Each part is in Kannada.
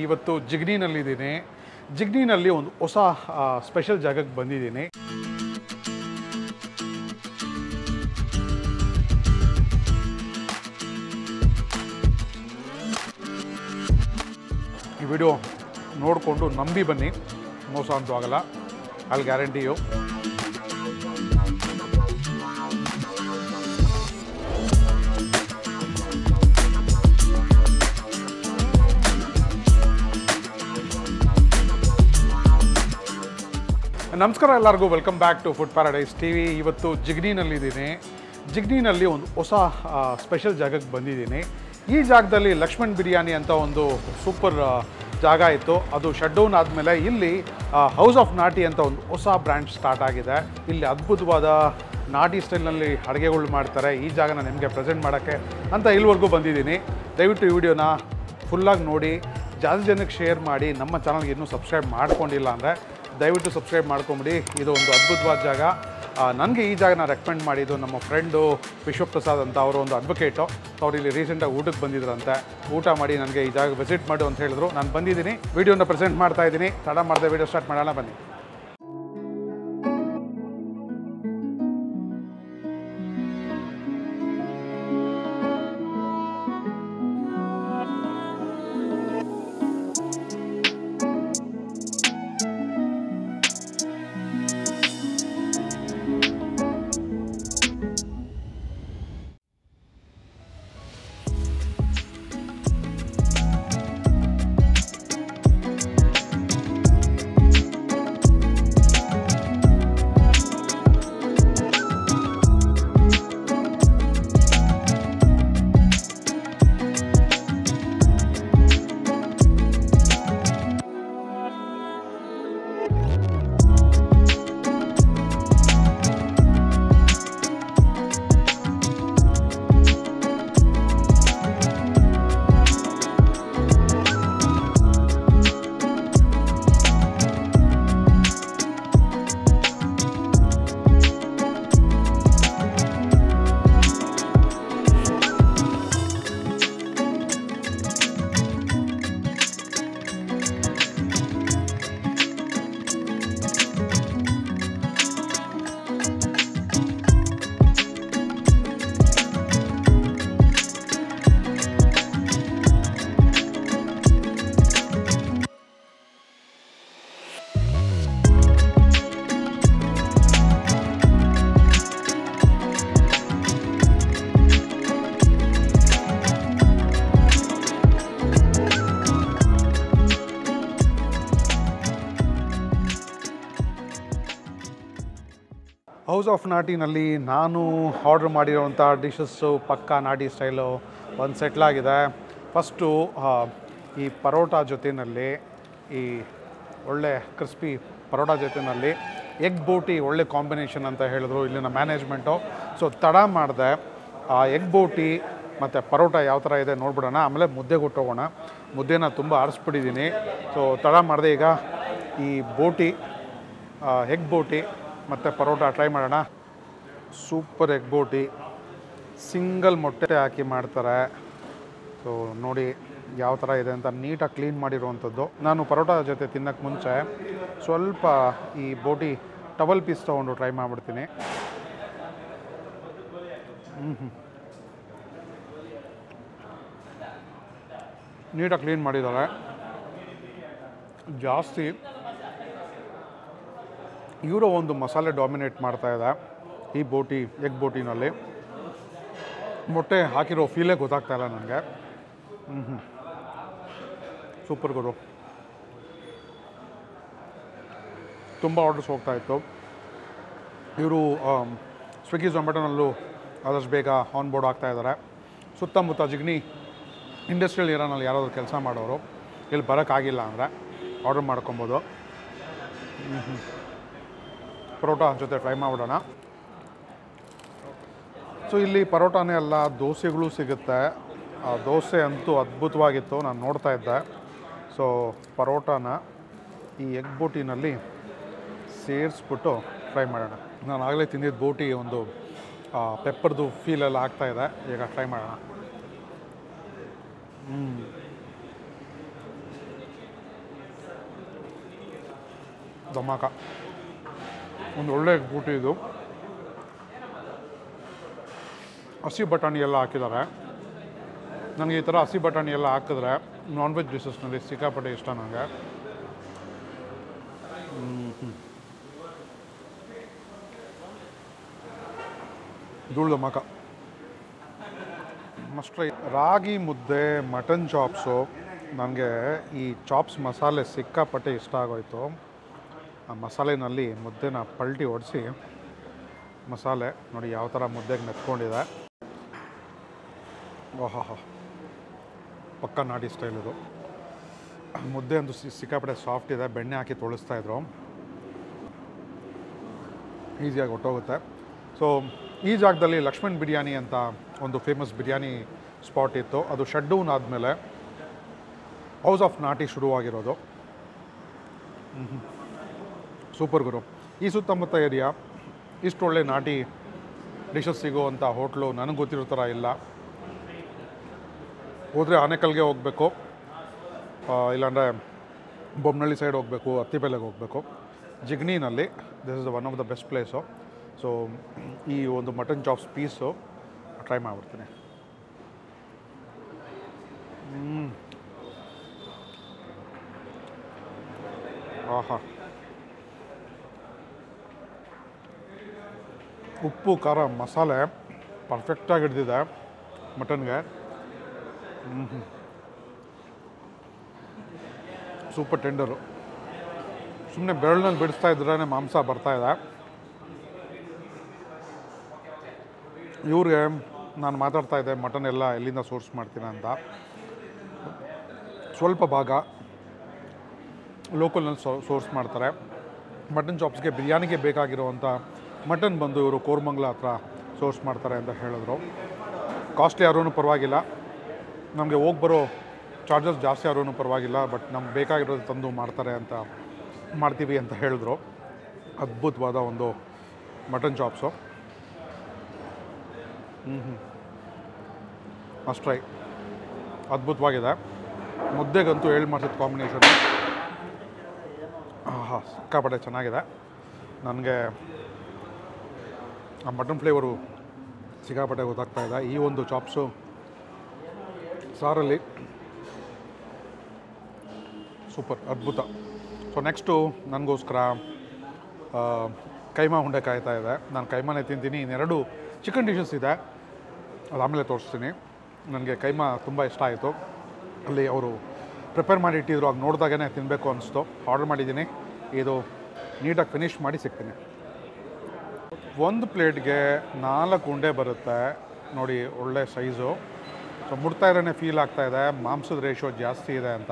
ಇವತ್ತು ಜಿಗ್ನಿನಲ್ಲಿದ್ದೀನಿ. ಜಿಗ್ನಿನಲ್ಲಿ ಒಂದು ಹೊಸ ಸ್ಪೆಷಲ್ ಜಾಗಕ್ಕೆ ಬಂದಿದ್ದೀನಿ. ಈ ವಿಡಿಯೋ ನೋಡಿಕೊಂಡು ನಂಬಿ ಬನ್ನಿ, ಮೋಸ ಅಂತೂ ಆಗಲ್ಲ, ಅಲ್ಲಿ ಗ್ಯಾರಂಟಿಯು. ನಮಸ್ಕಾರ ಎಲ್ಲರಿಗೂ, welcome back to Food Paradise TV. ಇವತ್ತು ಜಿಗ್ನಿನಲ್ಲಿದ್ದೀನಿ. ಜಿಗ್ನಿನಲ್ಲಿ ಒಂದು ಹೊಸ ಸ್ಪೆಷಲ್ ಜಾಗಕ್ಕೆ ಬಂದಿದ್ದೀನಿ. ಈ ಜಾಗದಲ್ಲಿ ಲಕ್ಷ್ಮಣ್ ಬಿರಿಯಾನಿ ಅಂತ ಒಂದು ಸೂಪರ್ ಜಾಗ ಇತ್ತು. ಅದು ಶಟ್ ಡೌನ್ ಆದಮೇಲೆ ಇಲ್ಲಿ ಹೌಸ್ ಆಫ್ ನಾಟಿ ಅಂತ ಒಂದು ಹೊಸ ಬ್ರ್ಯಾಂಡ್ ಸ್ಟಾರ್ಟ್ ಆಗಿದೆ. ಇಲ್ಲಿ ಅದ್ಭುತವಾದ ನಾಟಿ ಸ್ಟೈಲ್ನಲ್ಲಿ ಅಡುಗೆಗಳು ಮಾಡ್ತಾರೆ. ಈ ಜಾಗನ ನಿಮಗೆ ಪ್ರೆಸೆಂಟ್ ಮಾಡೋಕ್ಕೆ ಅಂತ ಇಲ್ಲಿವರೆಗೂ ಬಂದಿದ್ದೀನಿ. ದಯವಿಟ್ಟು ಈ ವಿಡಿಯೋನ ಫುಲ್ಲಾಗಿ ನೋಡಿ, ಜಾಸ್ತಿ ಜನಕ್ಕೆ ಶೇರ್ ಮಾಡಿ. ನಮ್ಮ ಚಾನಲ್ಗೆ ಇನ್ನೂ ಸಬ್ಸ್ಕ್ರೈಬ್ ಮಾಡ್ಕೊಂಡಿಲ್ಲ ಅಂದರೆ ದಯವಿಟ್ಟು ಸಬ್ಸ್ಕ್ರೈಬ್ ಮಾಡ್ಕೊಂಬಿಡಿ. ಇದು ಒಂದು ಅದ್ಭುತವಾದ ಜಾಗ. ನನಗೆ ಈ ಜಾಗನ ರೆಕಮೆಂಡ್ ಮಾಡಿದ್ದು ನಮ್ಮ ಫ್ರೆಂಡು ವಿಶ್ವಪ್ರಸಾದ್ ಅಂತ, ಅವರು ಒಂದು ಅಡ್ವೊಕೇಟು. ಅವ್ರು ಇಲ್ಲಿ ರೀಸೆಂಟಾಗಿ ಊಟಕ್ಕೆ ಬಂದಿದ್ರಂತೆ. ಊಟ ಮಾಡಿ ನನಗೆ ಈ ಜಾಗ ವಿಸಿಟ್ ಮಾಡು ಅಂತ ಹೇಳಿದ್ರು. ನಾನು ಬಂದಿದ್ದೀನಿ, ವೀಡಿಯೋನ ಪ್ರೆಸೆಂಟ್ ಮಾಡ್ತಾ ಇದ್ದೀನಿ. ತಡ ಮಾಡಿದೆ, ವೀಡಿಯೋ ಸ್ಟಾರ್ಟ್ ಮಾಡೋಣ ಬನ್ನಿ. ಹೌಸ್ ಆಫ್ ನಾಟಿನಲ್ಲಿ ನಾನು ಆರ್ಡ್ರ್ ಮಾಡಿರೋವಂಥ ಡಿಶಸ್ಸು ಪಕ್ಕಾ ನಾಟಿ ಸ್ಟೈಲು ಒಂದು ಸೆಟ್ಲಾಗಿದೆ. ಫಸ್ಟು ಈ ಪರೋಟ ಜೊತೆಯಲ್ಲಿ, ಈ ಒಳ್ಳೆ ಕ್ರಿಸ್ಪಿ ಪರೋಟ ಜೊತೆಯಲ್ಲಿ ಎಗ್ ಬೋಟಿ ಒಳ್ಳೆ ಕಾಂಬಿನೇಷನ್ ಅಂತ ಹೇಳಿದ್ರು ಇಲ್ಲಿನ ಮ್ಯಾನೇಜ್ಮೆಂಟು. ಸೊ ತಡ ಮಾಡಿದೆ, ಎಗ್ ಬೋಟಿ ಮತ್ತು ಪರೋಟ ಯಾವ ಥರ ಇದೆ ನೋಡ್ಬಿಡೋಣ, ಆಮೇಲೆ ಮುದ್ದೆ ಕೊಟ್ಟೋಗೋಣ. ಮುದ್ದೆನ ತುಂಬ ಆರಿಸ್ಬಿಟ್ಟಿದ್ದೀನಿ. ಸೊ ತಡ ಮಾಡಿದೆ, ಈಗ ಈ ಬೋಟಿ, ಎಗ್ ಬೋಟಿ ಮತ್ತು ಪರೋಟ ಟ್ರೈ ಮಾಡೋಣ. ಸೂಪರ್ ಎಗ್ ಬೋಟಿ, ಸಿಂಗಲ್ ಮೊಟ್ಟೆ ಹಾಕಿ ಮಾಡ್ತಾರೆ. ಸೊ ನೋಡಿ ಯಾವ ಥರ ಇದೆ ಅಂತ, ನೀಟಾಗಿ ಕ್ಲೀನ್ ಮಾಡಿರುವಂಥದ್ದು. ನಾನು ಪರೋಟ ಜೊತೆ ತಿನ್ನೋಕ್ಕೆ ಮುಂಚೆ ಸ್ವಲ್ಪ ಈ ಬೋಟಿ ಟವಲ್ ಪೀಸ್ ತೊಗೊಂಡು ಟ್ರೈ ಮಾಡಿಬಿಡ್ತೀನಿ. ನೀಟಾಗಿ ಕ್ಲೀನ್ ಮಾಡಿದ್ದಾರೆ. ಜಾಸ್ತಿ ಇವರ ಒಂದು ಮಸಾಲೆ ಡಾಮಿನೇಟ್ ಮಾಡ್ತಾಯಿದೆ ಈ ಬೋಟಿ, ಎಗ್ ಬೋಟಿನಲ್ಲಿ. ಮೊಟ್ಟೆ ಹಾಕಿರೋ ಫೀಲೇ ಗೊತ್ತಾಗ್ತಾಯಿಲ್ಲ ನನಗೆ. ಸೂಪರ್ ಗುರು. ತುಂಬ ಆರ್ಡರ್ಸ್ ಹೋಗ್ತಾಯಿತ್ತು. ಇವರು ಸ್ವಿಗ್ಗಿ ಝೊಮ್ಯಾಟೊನಲ್ಲೂ ಆದಷ್ಟು ಬೇಗ ಆನ್ ಬೋರ್ಡ್ ಆಗ್ತಾಯಿದ್ದಾರೆ. ಸುತ್ತಮುತ್ತ ಜಿಗ್ನಿ ಇಂಡಸ್ಟ್ರಿಯಲ್ ಏರಿಯಾನಲ್ಲಿ ಯಾರಾದರೂ ಕೆಲಸ ಮಾಡೋರು ಇಲ್ಲಿ ಬರೋಕ್ಕಾಗಿಲ್ಲ ಅಂದರೆ ಆರ್ಡರ್ ಮಾಡ್ಕೊಬೋದು. ಪರೋಟ ಜೊತೆ ಟ್ರೈ ಮಾಡಿಬಿಡೋಣ. ಸೊ ಇಲ್ಲಿ ಪರೋಟಾನೇ ಅಲ್ಲ, ದೋಸೆಗಳು ಸಿಗುತ್ತೆ. ದೋಸೆ ಅಂತೂ ಅದ್ಭುತವಾಗಿತ್ತು, ನಾನು ನೋಡ್ತಾ ಇದ್ದೆ. ಸೊ ಪರೋಟಾನ ಈ ಎಗ್ ಬೋಟಿನಲ್ಲಿ ಸೇರಿಸ್ಬಿಟ್ಟು ಟ್ರೈ ಮಾಡೋಣ. ನಾನು ಆಗಲೇ ತಿಂದಿದ್ದು ಬೋಟಿ ಒಂದು ಪೆಪ್ಪರ್ದು ಫೀಲೆಲ್ಲ ಆಗ್ತಾಯಿದೆ. ಈಗ ಟ್ರೈ ಮಾಡೋಣ. ಧಮಾಕ. ಒಂದು ಒಳ್ಳೆ ಬೂಟಿ ಇದು. ಹಸಿ ಬಟಾಣಿ ಎಲ್ಲ ಹಾಕಿದ್ದಾರೆ. ನನಗೆ ಈ ಥರ ಹಸಿ ಬಟಾಣಿ ಎಲ್ಲ ಹಾಕಿದ್ರೆ ನಾನ್ ವೆಜ್ ಡಿಶಸ್ನಲ್ಲಿ ಸಿಕ್ಕಾಪಟ್ಟೆ ಇಷ್ಟ ನನಗೆ. ಧೂಳು ಧಮಾಕ. Must try. ರಾಗಿ ಮುದ್ದೆ, ಮಟನ್ ಚಾಪ್ಸು. ನನಗೆ ಈ ಚಾಪ್ಸ್ ಮಸಾಲೆ ಸಿಕ್ಕಾಪಟ್ಟೆ ಇಷ್ಟ ಆಗೋಯ್ತು. ಆ ಮಸಾಲೆನಲ್ಲಿ ಮುದ್ದೆನ ಪಲ್ಟಿ ಹೊಡಿಸಿ ಮಸಾಲೆ ನೋಡಿ ಯಾವ ಥರ ಮುದ್ದೆಗೆ ಮೆತ್ಕೊಂಡಿದೆ. ಓಹಾ, ಪಕ್ಕ ನಾಟಿ ಸ್ಟೈಲ್ ಇದು. ಮುದ್ದೆ ಅಂತೂ ಸಿಕ್ಕಾಪಟ್ಟೆ ಸಾಫ್ಟ್ ಇದೆ. ಬೆಣ್ಣೆ ಹಾಕಿ ತೊಳಿಸ್ತಾಯಿದ್ರು, ಈಸಿಯಾಗಿ ಹೊಟ್ಟೋಗುತ್ತೆ. ಸೊ ಈ ಜಾಗದಲ್ಲಿ ಲಕ್ಷ್ಮಣ್ ಬಿರಿಯಾನಿ ಅಂತ ಒಂದು ಫೇಮಸ್ ಬಿರಿಯಾನಿ ಸ್ಪಾಟ್ ಇತ್ತು. ಅದು ಶೆಡ್ಡೂನ್ ಆದಮೇಲೆ ಹೌಸ್ ಆಫ್ ನಾಟಿ ಶುರುವಾಗಿರೋದು. ಸೂಪರ್ ಗುರು. ಈ ಸುತ್ತಮುತ್ತ ಏರಿಯಾ ಇಷ್ಟು ಒಳ್ಳೆ ನಾಟಿ ಡಿಶಸ್ ಸಿಗೋವಂಥ ಹೋಟ್ಲು ನನಗೆ ಗೊತ್ತಿರೋ ಥರ ಇಲ್ಲ. ಹೋದರೆ ಆನೆಕಲ್ಗೆ ಹೋಗಬೇಕು, ಇಲ್ಲಾಂದರೆ ಬೊಮ್ಮನಹಳ್ಳಿ ಸೈಡ್ ಹೋಗಬೇಕು, ಅತ್ತಿಬೆಲೆಗೆ ಹೋಗಬೇಕು. ಜಿಗ್ನಿನಲ್ಲಿ this is one of the best place. So ಈ ಒಂದು ಮಟನ್ ಚಾಪ್ಸ್ ಪೀಸು ಟ್ರೈ ಮಾಡಿಬಿಡ್ತೀನಿ. ಆಹಾ, ಉಪ್ಪು ಖಾರ ಮಸಾಲೆ ಪರ್ಫೆಕ್ಟಾಗಿ ಹಿಡ್ದಿದೆ ಮಟನ್ಗೆ. Super tender. ಸುಮ್ಮನೆ ಬೆರಳಿನಲ್ಲಿ ಬಿಡಿಸ್ತಾ ಇದ್ರೇ ಮಾಂಸ ಬರ್ತಾಯಿದೆ. ಇವ್ರಿಗೆ ನಾನು ಮಾತಾಡ್ತಾ ಇದ್ದೆ ಮಟನ್ ಎಲ್ಲ ಎಲ್ಲಿಂದ ಸೋರ್ಸ್ ಮಾಡ್ತೀನಿ ಅಂತ. ಸ್ವಲ್ಪ ಭಾಗ ಲೋಕಲ್ನಲ್ಲಿ ಸೋರ್ಸ್ ಮಾಡ್ತಾರೆ. ಮಟನ್ ಚಾಪ್ಸ್ಗೆ ಬಿರಿಯಾನಿಗೆ ಬೇಕಾಗಿರುವಂಥ ಮಟನ್ ಬಂದು ಇವರು ಕೋರಮಂಗಲ ಹತ್ರ ಸೋರ್ಸ್ ಮಾಡ್ತಾರೆ ಅಂತ ಹೇಳಿದ್ರು. ಕಾಸ್ಟ್ಲಿ ಯಾರೂ ಪರವಾಗಿಲ್ಲ, ನಮಗೆ ಹೋಗಿ ಬರೋ ಚಾರ್ಜಸ್ ಜಾಸ್ತಿ ಯಾರೂ ಪರವಾಗಿಲ್ಲ, ಬಟ್ ನಮ್ಗೆ ಬೇಕಾಗಿರೋದು ತಂದು ಮಾಡ್ತೀವಿ ಅಂತ ಹೇಳಿದ್ರು. ಅದ್ಭುತವಾದ ಒಂದು ಮಟನ್ ಚಾಪ್ಸು. Must try. ಅದ್ಭುತವಾಗಿದೆ. ಮುದ್ದೆಗಂತೂ ಮಾಡ್ಸಿದ ಕಾಂಬಿನೇಷನ್ ಸಿಕ್ಕಾಪಟ್ಟೆ ಚೆನ್ನಾಗಿದೆ. ನನಗೆ ಆ ಮಟನ್ ಫ್ಲೇವರು ಸಿಕ್ಕಾಪಟ್ಟೆ ಗೊತ್ತಾಗ್ತಾ ಇದೆ. ಈ ಒಂದು ಚಾಪ್ಸು ಸಾರಲ್ಲಿ ಸೂಪರ್, ಅದ್ಭುತ. ಸೊ ನೆಕ್ಸ್ಟು ನನಗೋಸ್ಕರ ಕೈಮಾ ಉಂಡೆ ಕಾಯ್ತಾ ಇದೆ. ನಾನು ಕೈಮಾನೇ ತಿಂತೀನಿ. ಇನ್ನೆರಡು ಚಿಕನ್ ಡಿಶಸ್ ಇದೆ, ಅದಾದಮೇಲೆ ತೋರಿಸ್ತೀನಿ. ನನಗೆ ಕೈಮಾ ತುಂಬ ಇಷ್ಟ ಆಯಿತು. ಅಲ್ಲಿ ಅವರು ಪ್ರಿಪೇರ್ ಮಾಡಿ ಇಟ್ಟಿದ್ರು, ಆಗ ನೋಡಿದಾಗೇ ತಿನ್ನಬೇಕು ಅನಿಸ್ತು. ಆರ್ಡರ್ ಮಾಡಿದ್ದೀನಿ. ಇದು ನೀಟಾಗಿ ಫಿನಿಷ್ ಮಾಡಿ ಸಿಗ್ತೀನಿ. ಒಂದು ಪ್ಲೇಟ್ಗೆ 4 ಉಂಡೆ ಬರುತ್ತೆ ನೋಡಿ, ಒಳ್ಳೆ ಸೈಜು. ಸೊ ಮುಡ್ತಾ ಇರೋನೇ ಫೀಲ್ ಆಗ್ತಾಯಿದೆ, ಮಾಂಸದ ರೇಷೋ ಜಾಸ್ತಿ ಇದೆ ಅಂತ.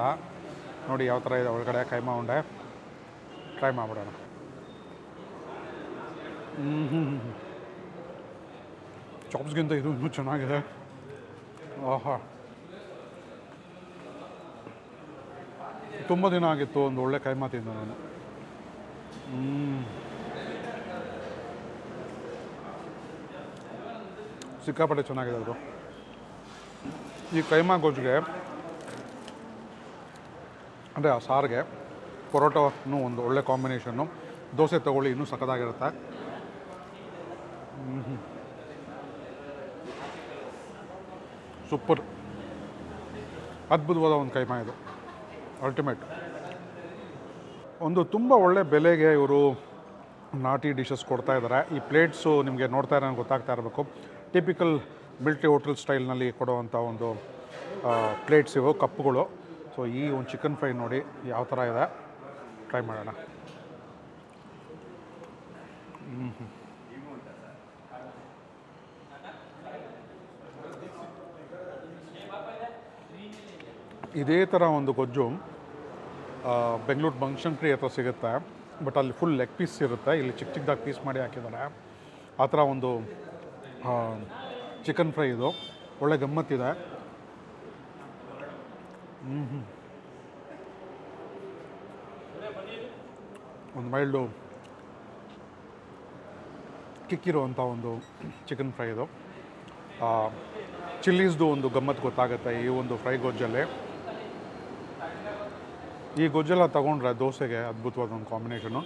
ನೋಡಿ ಯಾವ ಥರ ಇದೆ ಒಳಗಡೆ ಕೈಮಾ ಉಂಡೆ. ಟ್ರೈ ಮಾಡಿಬಿಡೋಣ. ಚಾಪ್ಸ್ಗಿಂತ ಇದು ಇನ್ನೂ ಚೆನ್ನಾಗಿದೆ. ಆಹಾ, ತುಂಬ ದಿನ ಆಗಿತ್ತು ಒಂದು ಒಳ್ಳೆ ಕೈಮಾ ತಿಂದು ನಾನು. ಸಿಕ್ಕಾಪಟ್ಟೆ ಚೆನ್ನಾಗಿದೆ ಅದು. ಈ ಕೈಮಾ ಗೊಜ್ಜಿಗೆ ಅಂದರೆ ಆ ಸಾರಿಗೆ ಪರೋಟನೂ ಒಂದು ಒಳ್ಳೆ ಕಾಂಬಿನೇಷನ್ನು. ದೋಸೆ ತೊಗೊಳ್ಳಿ, ಇನ್ನೂ ಸಖತ್ತಾಗಿರುತ್ತೆ. ಸೂಪರ್, ಅದ್ಭುತವಾದ ಒಂದು ಕೈಮಾ ಇದು. ಅಲ್ಟಿಮೇಟ್. ಒಂದು ತುಂಬ ಒಳ್ಳೆ ಬೆಲೆಗೆ ಇವರು ನಾಟಿ ಡಿಶಸ್ ಕೊಡ್ತಾ ಇದ್ದಾರೆ. ಈ ಪ್ಲೇಟ್ಸು ನಿಮಗೆ ನೋಡ್ತಾ ಇರೋ ಗೊತ್ತಾಗ್ತಾ ಇರಬೇಕು. ಟಿಪಿಕಲ್ ಮಿಲ್ಟ್ರಿ ಹೋಟೆಲ್ ಸ್ಟೈಲ್ನಲ್ಲಿ ಕೊಡುವಂಥ ಒಂದು ಪ್ಲೇಟ್ಸ್ ಇವು, ಕಪ್ಪುಗಳು. ಸೊ ಈ ಒಂದು ಚಿಕನ್ ಫ್ರೈ ನೋಡಿ ಯಾವ ಥರ ಇದೆ, ಟ್ರೈ ಮಾಡೋಣ. ಇದೇ ಥರ ಒಂದು ಗೊಜ್ಜು ಬೆಂಗಳೂರು ಬನಶಂಕರಿ ಹತ್ರ ಸಿಗುತ್ತೆ, ಬಟ್ ಅಲ್ಲಿ ಫುಲ್ ಲೆಗ್ ಪೀಸ್ ಇರುತ್ತೆ. ಇಲ್ಲಿ ಚಿಕ್ಕ ಚಿಕ್ಕದಾಗಿ ಪೀಸ್ ಮಾಡಿ ಹಾಕಿದ್ದಾರೆ. ಆ ಥರ ಒಂದು ಚಿಕನ್ ಫ್ರೈ ಇದು, ಒಳ್ಳೆ ಗಮ್ಮತ್ತಿದೆ. ಒಂದು ಮೈಲ್ಡು ಕಿಕ್ಕಿರುವಂಥ ಒಂದು ಚಿಕನ್ ಫ್ರೈ ಇದು. ಚಿಲ್ಲೀಸ್ದು ಒಂದು ಗಮ್ಮತ್ತು ಗೊತ್ತಾಗುತ್ತೆ ಈ ಒಂದು ಫ್ರೈ ಗೊಜ್ಜಲ್ಲಿ. ಈ ಗೊಜ್ಜೆಲ್ಲ ತೊಗೊಂಡ್ರೆ ದೋಸೆಗೆ ಅದ್ಭುತವಾದ ಒಂದು ಕಾಂಬಿನೇಷನು.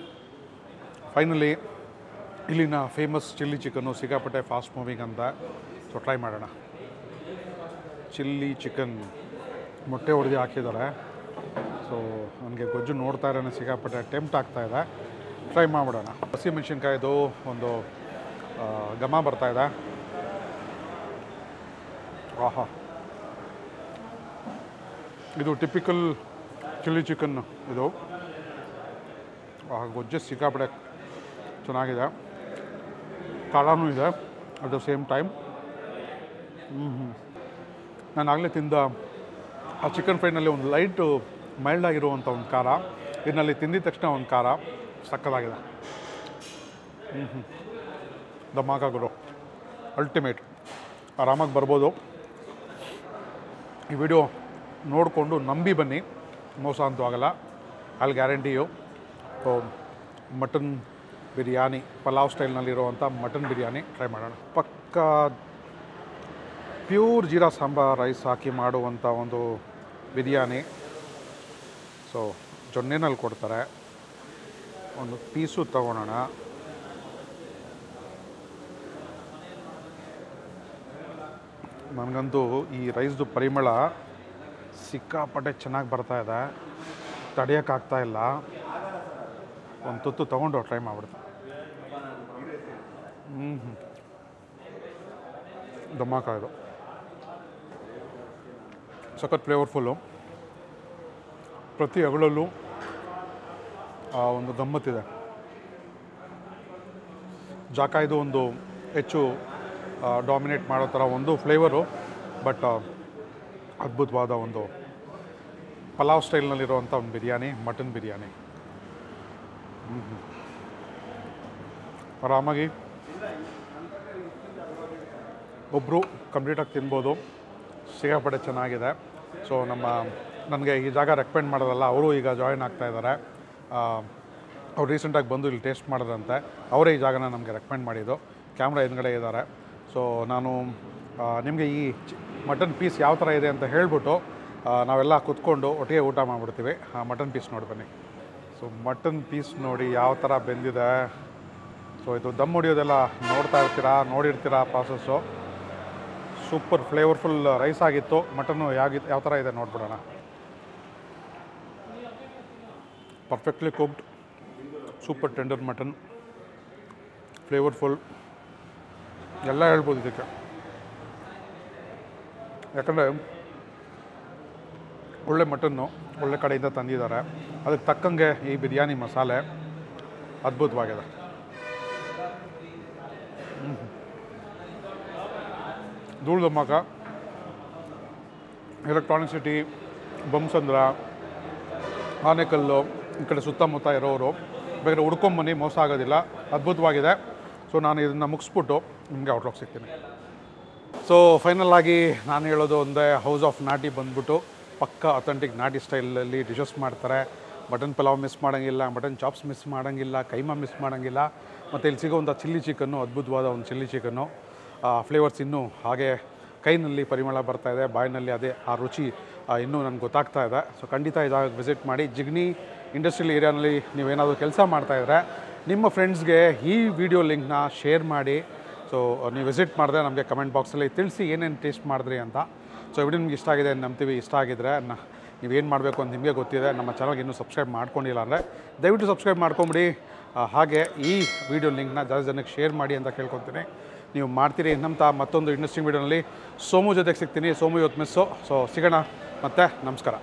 ಫೈನಲಿ ಇಲ್ಲಿನ ಫೇಮಸ್ ಚಿಲ್ಲಿ ಚಿಕನ್ನು ಸಿಕ್ಕಾಪಟ್ಟೆ ಫಾಸ್ಟ್ ಮೂವಿಂಗ್ ಅಂತ. ಸೊ ಟ್ರೈ ಮಾಡೋಣ. ಚಿಲ್ಲಿ ಚಿಕನ್ ಮೊಟ್ಟೆ ಹೊಡೆದು ಹಾಕಿದ್ದಾರೆ. ಸೊ ನನಗೆ ಗೊಜ್ಜು ನೋಡ್ತಾ ಇರೋಣ ಸಿಕ್ಕಾಪಟ್ಟೆ ಟೆಂಪ್ಟ್ ಆಗ್ತಾಯಿದೆ. ಟ್ರೈ ಮಾಡಿಬಿಡೋಣ. ಹಸಿಮೆಣ್ಸಿನ್ಕಾಯಿದು ಒಂದು ಘಮ ಬರ್ತಾಯಿದೆ. ಆಹಾ, ಇದು ಟಿಪಿಕಲ್ ಚಿಲ್ಲಿ ಚಿಕನ್ ಇದು. ಗೊಜ್ಜು ಸಿಕ್ಕಾಪಟ್ಟೆ ಚೆನ್ನಾಗಿದೆ, ಖಾರನೂ ಇದೆ ಅಟ್ ದ ಸೇಮ್ ಟೈಮ್. ನಾನು ಆಗಲೇ ತಿಂದ ಆ ಚಿಕನ್ ಫ್ರೈನಲ್ಲಿ ಒಂದು ಲೈಟು ಮೈಲ್ಡ್ ಆಗಿರುವಂಥ ಒಂದು ಖಾರ, ಇದರಲ್ಲಿ ತಿಂದಿದ ತಕ್ಷಣ ಒಂದು ಖಾರ ಸಕ್ಕತ್ತಾಗಿದೆ. ದಮ್ಮಾಕಾಗೋದು ಅಲ್ಟಿಮೇಟ್. ಆರಾಮಾಗಿ ಬರ್ಬೋದು. ಈ ವಿಡಿಯೋ ನೋಡಿಕೊಂಡು ನಂಬಿ ಬನ್ನಿ, ಮೋಸ ಅಂತೂ ಆಗಲ್ಲ. ಅಲ್ಲಿ ಗ್ಯಾರಂಟಿಯು. ಸೊ ಮಟನ್ ಬಿರಿಯಾನಿ, ಪಲಾವ್ ಸ್ಟೈಲ್ನಲ್ಲಿರುವಂಥ ಮಟನ್ ಬಿರಿಯಾನಿ ಟ್ರೈ ಮಾಡೋಣ. ಪಕ್ಕ ಪ್ಯೂರ್ ಜೀರಾ ಸಾಂಬಾರ್ ರೈಸ್ ಹಾಕಿ ಮಾಡುವಂಥ ಒಂದು ಬಿರಿಯಾನಿ. ಸೊ ಜೊನ್ನೆನಲ್ಲಿ ಕೊಡ್ತಾರೆ. ಒಂದು ಪೀಸು ತಗೊಳ್ಳೋಣ. ನನಗಂತೂ ಈ ರೈಸ್ದು ಪರಿಮಳ ಸಿಕ್ಕಾಪಟ್ಟೆ ಚೆನ್ನಾಗಿ ಬರ್ತಾಯಿದೆ, ತಡೆಯೋಕ್ಕಾಗ್ತಾಯಿಲ್ಲ. ಒಂದು ತುತ್ತು ತೊಗೊಂಡು ಟ್ರೈ ಮಾಡಿಬಿಡ್ತೀನಿ. ದಮ್ಮಾಕಾಯಿದು ಸಖತ್ ಫ್ಲೇವರ್ಫುಲ್ಲು. ಪ್ರತಿ ಅಗಳಲ್ಲೂ ಒಂದು ಗಮ್ಮತ್ತಿದೆ. ಜಾಕಾಯ್ದು ಒಂದು ಹೆಚ್ಚು ಡಾಮಿನೇಟ್ ಮಾಡೋ ಥರ ಒಂದು ಫ್ಲೇವರು, ಬಟ್ ಅದ್ಭುತವಾದ ಒಂದು ಪಲಾವ್ ಸ್ಟೈಲ್ನಲ್ಲಿರುವಂಥ ಒಂದು ಬಿರಿಯಾನಿ, ಮಟನ್ ಬಿರಿಯಾನಿ. ಆರಾಮಾಗಿ ಒಬ್ಬರು ಕಂಪ್ಲೀಟಾಗಿ ತಿನ್ಬೋದು. ಸಿಕ್ಕಾಪಟ್ಟೆ ಚೆನ್ನಾಗಿದೆ. ಸೊ ನನಗೆ ಈ ಜಾಗ ರೆಕಮೆಂಡ್ ಮಾಡೋದಲ್ಲ, ಅವರು ಈಗ ಜಾಯಿನ್ ಆಗ್ತಾಯಿದ್ದಾರೆ. ಅವ್ರು ರೀಸೆಂಟಾಗಿ ಬಂದು ಇಲ್ಲಿ ಟೇಸ್ಟ್ ಮಾಡೋದಂತೆ. ಅವರೇ ಈ ಜಾಗನ ನಮಗೆ ರೆಕಮೆಂಡ್ ಮಾಡಿದ್ದು. ಕ್ಯಾಮ್ರಾ ಹಿಂದ್ಗಡೆ ಇದ್ದಾರೆ. ಸೊ ನಾನು ನಿಮಗೆ ಈ ಮಟನ್ ಪೀಸ್ ಯಾವ ಥರ ಇದೆ ಅಂತ ಹೇಳಿಬಿಟ್ಟು ನಾವೆಲ್ಲ ಕೂತ್ಕೊಂಡು ಒಟ್ಟಿಗೆ ಊಟ ಮಾಡಿಬಿಡ್ತೀವಿ. ಮಟನ್ ಪೀಸ್ ನೋಡಿ ಬನ್ನಿ. ಸೊ ಮಟನ್ ಪೀಸ್ ನೋಡಿ ಯಾವ ಥರ ಬೆಂದಿದೆ. ಸೊ ಇದು ದಮ್ ಹೊಡಿಯೋದೆಲ್ಲ ನೋಡಿರ್ತೀರಾ ಪ್ರಾಸೆಸ್ಸು. ಸೂಪರ್ ಫ್ಲೇವರ್ಫುಲ್ ರೈಸ್ ಆಗಿತ್ತು. ಮಟನ್ನು ಯಾವ ಥರ ಇದೆ ನೋಡ್ಬಿಡೋಣ. Perfectly cooked, super tender mutton, flavourful ಎಲ್ಲ ಹೇಳ್ಬೋದು ಇದಕ್ಕೆ. ಯಾಕಂದರೆ ಒಳ್ಳೆ ಮಟನ್ನು ಒಳ್ಳೆ ಕಡೆಯಿಂದ ತಂದಿದ್ದಾರೆ. ಅದಕ್ಕೆ ತಕ್ಕಂಗೆ ಈ ಬಿರಿಯಾನಿ ಮಸಾಲೆ ಅದ್ಭುತವಾಗಿದೆ. ಧೂಳು ದಮ್ಮಕ, ಎಲೆಕ್ಟ್ರಾನಿಕ್ ಸಿಟಿ, ಬೊಮ್ಮಸಂದ್ರ, ಆನೆಕಲ್ಲು ಈ ಕಡೆ ಸುತ್ತಮುತ್ತ ಇರೋರು ಬೇಕಾದ್ರೆ ಹುಡ್ಕೊಂಬನ್ನಿ, ಮೋಸ ಆಗೋದಿಲ್ಲ. ಅದ್ಭುತವಾಗಿದೆ. ಸೊ ನಾನು ಇದನ್ನು ಮುಗಿಸ್ಬಿಟ್ಟು ನಿಮಗೆ ಔಟ್ಲಾಕ್ ಸಿಗ್ತೀನಿ. ಸೊ ಫೈನಲ್ ಆಗಿ ನಾನು ಹೇಳೋದು ಒಂದೇ, ಹೌಸ್ ಆಫ್ ನಾಟಿ ಬಂದ್ಬಿಟ್ಟು ಪಕ್ಕ ಅಥೆಂಟಿಕ್ ನಾಟಿ ಸ್ಟೈಲಲ್ಲಿ ಡಿಶಸ್ ಮಾಡ್ತಾರೆ. ಮಟನ್ ಪಲಾವ್ ಮಿಸ್ ಮಾಡೋಂಗಿಲ್ಲ, ಮಟನ್ ಚಾಪ್ಸ್ ಮಿಸ್ ಮಾಡೋಂಗಿಲ್ಲ, ಕೈಮಾ ಮಿಸ್ ಮಾಡೋಂಗಿಲ್ಲ. ಮತ್ತು ಇಲ್ಲಿ ಸಿಗೋವಂಥ ಚಿಲ್ಲಿ ಚಿಕನ್ನು ಅದ್ಭುತವಾದ ಒಂದು ಚಿಲ್ಲಿ ಚಿಕನ್ನು. ಫ್ಲೇವರ್ಸ್ ಇನ್ನೂ ಹಾಗೆ ಕೈನಲ್ಲಿ ಪರಿಮಳ ಬರ್ತಾಯಿದೆ, ಬಾಯಿನಲ್ಲಿ ಅದೇ ಆ ರುಚಿ ಇನ್ನೂ ನನಗೆ ಗೊತ್ತಾಗ್ತಾ ಇದೆ. ಸೊ ಖಂಡಿತ ಇದಾಗ ವಿಸಿಟ್ ಮಾಡಿ. ಜಿಗ್ನಿ ಇಂಡಸ್ಟ್ರಿಯಲ್ ಏರಿಯಾನಲ್ಲಿ ನೀವೇನಾದರೂ ಕೆಲಸ ಮಾಡ್ತಾಯಿದ್ರೆ ನಿಮ್ಮ ಫ್ರೆಂಡ್ಸ್ಗೆ ಈ ವಿಡಿಯೋ ಲಿಂಕ್ನ ಶೇರ್ ಮಾಡಿ. ಸೊ ನೀವು ವಿಸಿಟ್ ಮಾಡಿದ್ರೆ ನಮಗೆ ಕಮೆಂಟ್ ಬಾಕ್ಸಲ್ಲಿ ತಿಳಿಸಿ ಏನೇನು ಟೇಸ್ಟ್ ಮಾಡಿದ್ರಿ ಅಂತ. ಸೊ ವಿಡಿಯೋ ನಿಮ್ಗೆ ಇಷ್ಟ ಆಗಿದೆ ನಂಬ್ತೀವಿ. ಇಷ್ಟ ಆಗಿದ್ರೆ ನೀವೇನು ಮಾಡಬೇಕು ಅಂತ ನಿಮಗೆ ಗೊತ್ತಿದೆ. ನಮ್ಮ ಚಾನಲ್ಗೆ ಇನ್ನೂ ಸಬ್ಸ್ಕ್ರೈಬ್ ಮಾಡ್ಕೊಂಡಿಲ್ಲ ಅಂದರೆ ದಯವಿಟ್ಟು ಸಬ್ಸ್ಕ್ರೈಬ್ ಮಾಡ್ಕೊಂಬಿಡಿ. ಹಾಗೆ ಈ ವಿಡಿಯೋ ಲಿಂಕ್ನ ಜಾಸ್ತಿ ಜನಕ್ಕೆ ಶೇರ್ ಮಾಡಿ ಅಂತ ಕೇಳ್ಕೊತೀನಿ. ನೀವು ಮಾಡ್ತೀರಿ ನಮ್ಮಂಥ ಮತ್ತೊಂದು ಇಂಟ್ರೆಸ್ಟಿಂಗ್ ವಿಡಿಯೋನಲ್ಲಿ ಸೋಮು ಜೊತೆಗೆ ಸಿಗ್ತೀನಿ. ಸೋಮು ಇವತ್ತು ಮಿಸ್ಸು. ಸೊ ಸಿಗೋಣ ಮತ್ತೆ. ನಮಸ್ಕಾರ.